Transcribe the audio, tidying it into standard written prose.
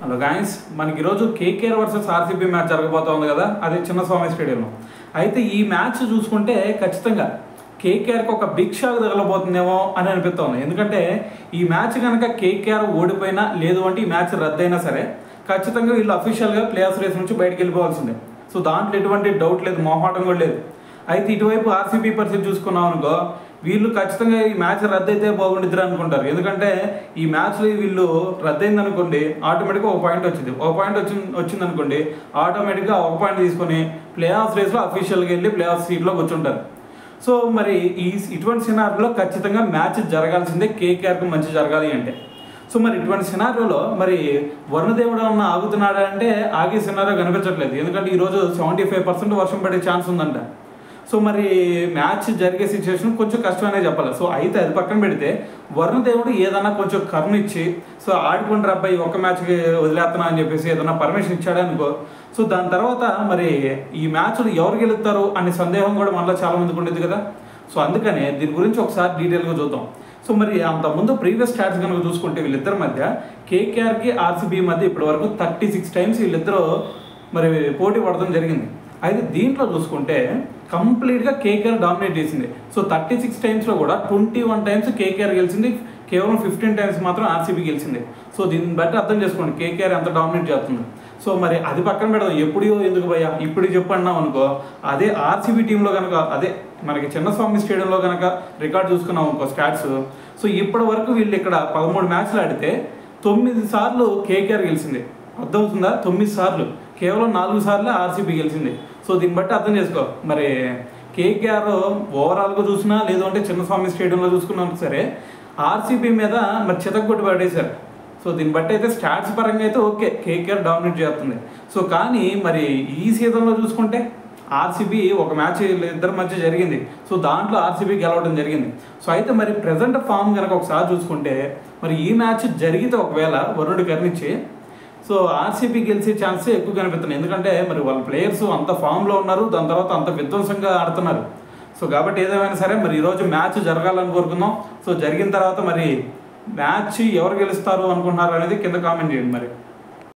Hello guys, మనకి ఈరోజు KKR versus RCB match జరగబోతోంది కదా, అది చిన్నస్వామి స్టేడియంలో. అయితే ఈ మ్యాచ్ చూసుకుంటే ఖచ్చితంగా కేకేఆర్కి ఒక బిగ్ షాక్ తగలబోతుందేమో అని అనిపిస్తోంది. ఎందుకంటే ఈ మ్యాచ్ కనుక కేకేఆర్ ఓడిపోయినా, లేదు అంటే ఈ మ్యాచ్ రద్దయినా సరే ఖచ్చితంగా వీళ్ళు అఫీషియల్గా ప్లేఆఫ్ రేస్ నుంచి బయటకు వెళ్ళిపోవాల్సిందే. సో దాంట్లో ఎటువంటి డౌట్ లేదు, మొహమాటం కూడా లేదు. అయితే ఇటువైపు ఆర్సీబీ పరిస్థితి చూసుకున్నాం అనుకో, వీళ్ళు ఖచ్చితంగా ఈ మ్యాచ్ రద్దయితే బాగుండిద్దరు అనుకుంటారు. ఎందుకంటే ఈ మ్యాచ్లో వీళ్ళు రద్దయింది అనుకోండి, ఆటోమేటిక్గా ఒక పాయింట్ వచ్చింది. ఒక పాయింట్ వచ్చింది అనుకోండి, ఆటోమేటిక్గా ఒక పాయింట్ తీసుకొని ప్లే ఆఫ్ రేస్లో అఫీషియల్గా వెళ్ళి ప్లే ఆఫ్ సీట్లో కూర్చుంటారు. సో మరి ఇటువంటి సినారియోలో ఖచ్చితంగా మ్యాచ్ జరగాల్సిందే, కేకేఆర్కి మంచి జరగాలి అంటే. సో మరి ఇటువంటి సినారియోలో మరి వరుణదేవుడు ఉన్న ఆగుతున్నాడు అంటే ఆగే సినారియో కనిపించట్లేదు. ఎందుకంటే ఈరోజు 75% వర్షం పడే ఛాన్స్ ఉందంట. సో మరి మ్యాచ్ జరిగే సిచ్యువేషన్ కొంచెం కష్టమనే చెప్పాలి. సో అయితే అది పక్కన పెడితే వరుణదేవుడు ఏదన్నా కొంచెం కరుణ ఇచ్చి, సో ఆడుకుంటారు అబ్బాయి ఒక మ్యాచ్కి వదిలేస్తున్నా అని చెప్పేసి ఏదన్నా పర్మిషన్ ఇచ్చాడనుకో, సో దాని తర్వాత మరి ఈ మ్యాచ్లు ఎవరు గెలుస్తారు అనే సందేహం కూడా మనలో చాలా మందికి ఉండేది కదా. సో అందుకనే దీని గురించి ఒకసారి డీటెయిల్గా చూద్దాం. సో మరి అంతకుముందు ప్రీవియస్ స్టాట్స్ కనుక చూసుకుంటే వీళ్ళిద్దరి మధ్య కేకేఆర్కి ఆర్సీబీ మధ్య ఇప్పటివరకు 36 టైమ్స్ వీళ్ళిద్దరూ మరి పోటీ పడడం జరిగింది. అయితే దీంట్లో చూసుకుంటే కంప్లీట్గా కేకేఆర్ డామినేట్ చేసింది. సో 36 టైమ్స్లో కూడా 21 టైమ్స్ కేకేఆర్ గెలిచింది, కేవలం 15 టైమ్స్ మాత్రం ఆర్సీబీ గెలిచింది. సో దీన్ని బట్టి అర్థం చేసుకోండి కేకేఆర్ ఎంత డామినేట్ చేస్తుంది. సో మరి అది పక్కన పెడదాం, ఎప్పుడో ఎందుకు భయ్యా ఇప్పుడు చెప్పన్నాం అనుకో, అదే ఆర్సీబీ టీంలో కనుక, అదే మనకి చిన్నస్వామి స్టేడియంలో కనుక రికార్డ్ చూసుకున్నాం అనుకో స్టాట్స్, సో ఇప్పటి వరకు వీళ్ళు ఇక్కడ 13 మ్యాచ్లు ఆడితే 9 సార్లు కేకేఆర్ గెలిచింది. అర్థమవుతుందా? 9 సార్లు, కేవలం 4 సార్లు ఆర్సీబీ గెలిచింది. సో దీన్ని బట్టి అర్థం చేసుకో, మరి కేకేఆర్ ఓవరాల్గా చూసినా, లేదు అంటే చిన్నస్వామి స్టేడియంలో చూసుకున్నా సరే ఆర్సీబీ మీద మరి చితక్కొట్టి పడేశారు. సో దీన్ని బట్టి అయితే స్టాట్స్ పరంగా అయితే ఓకే, కేకేఆర్ డామినేట్ చేస్తుంది. సో కానీ మరి ఈ సీజన్లో చూసుకుంటే ఆర్సీబీ ఒక మ్యాచ్ ఇద్దరి మధ్య జరిగింది. సో దాంట్లో ఆర్సీబీ గెలవడం జరిగింది. సో అయితే మరి ప్రజెంట్ ఫామ్ కనుక ఒకసారి చూసుకుంటే, మరి ఈ మ్యాచ్ జరిగితే ఒకవేళ వరుణుడు కరుణించి సో ఆర్సీబీ గెలిచే ఛాన్సే ఎక్కువ కనిపిస్తున్నాయి. ఎందుకంటే మరి వాళ్ళ ప్లేయర్స్ అంత ఫామ్లో ఉన్నారు, దాని తర్వాత అంత విధ్వంసంగా ఆడుతున్నారు. సో కాబట్టి ఏదేమైనా సరే మరి ఈరోజు మ్యాచ్ జరగాలని కోరుకుందాం. సో జరిగిన తర్వాత మరి మ్యాచ్ ఎవరు గెలుస్తారు అనుకుంటున్నారు అనేది కింద కామెంట్ చేయండి మరి.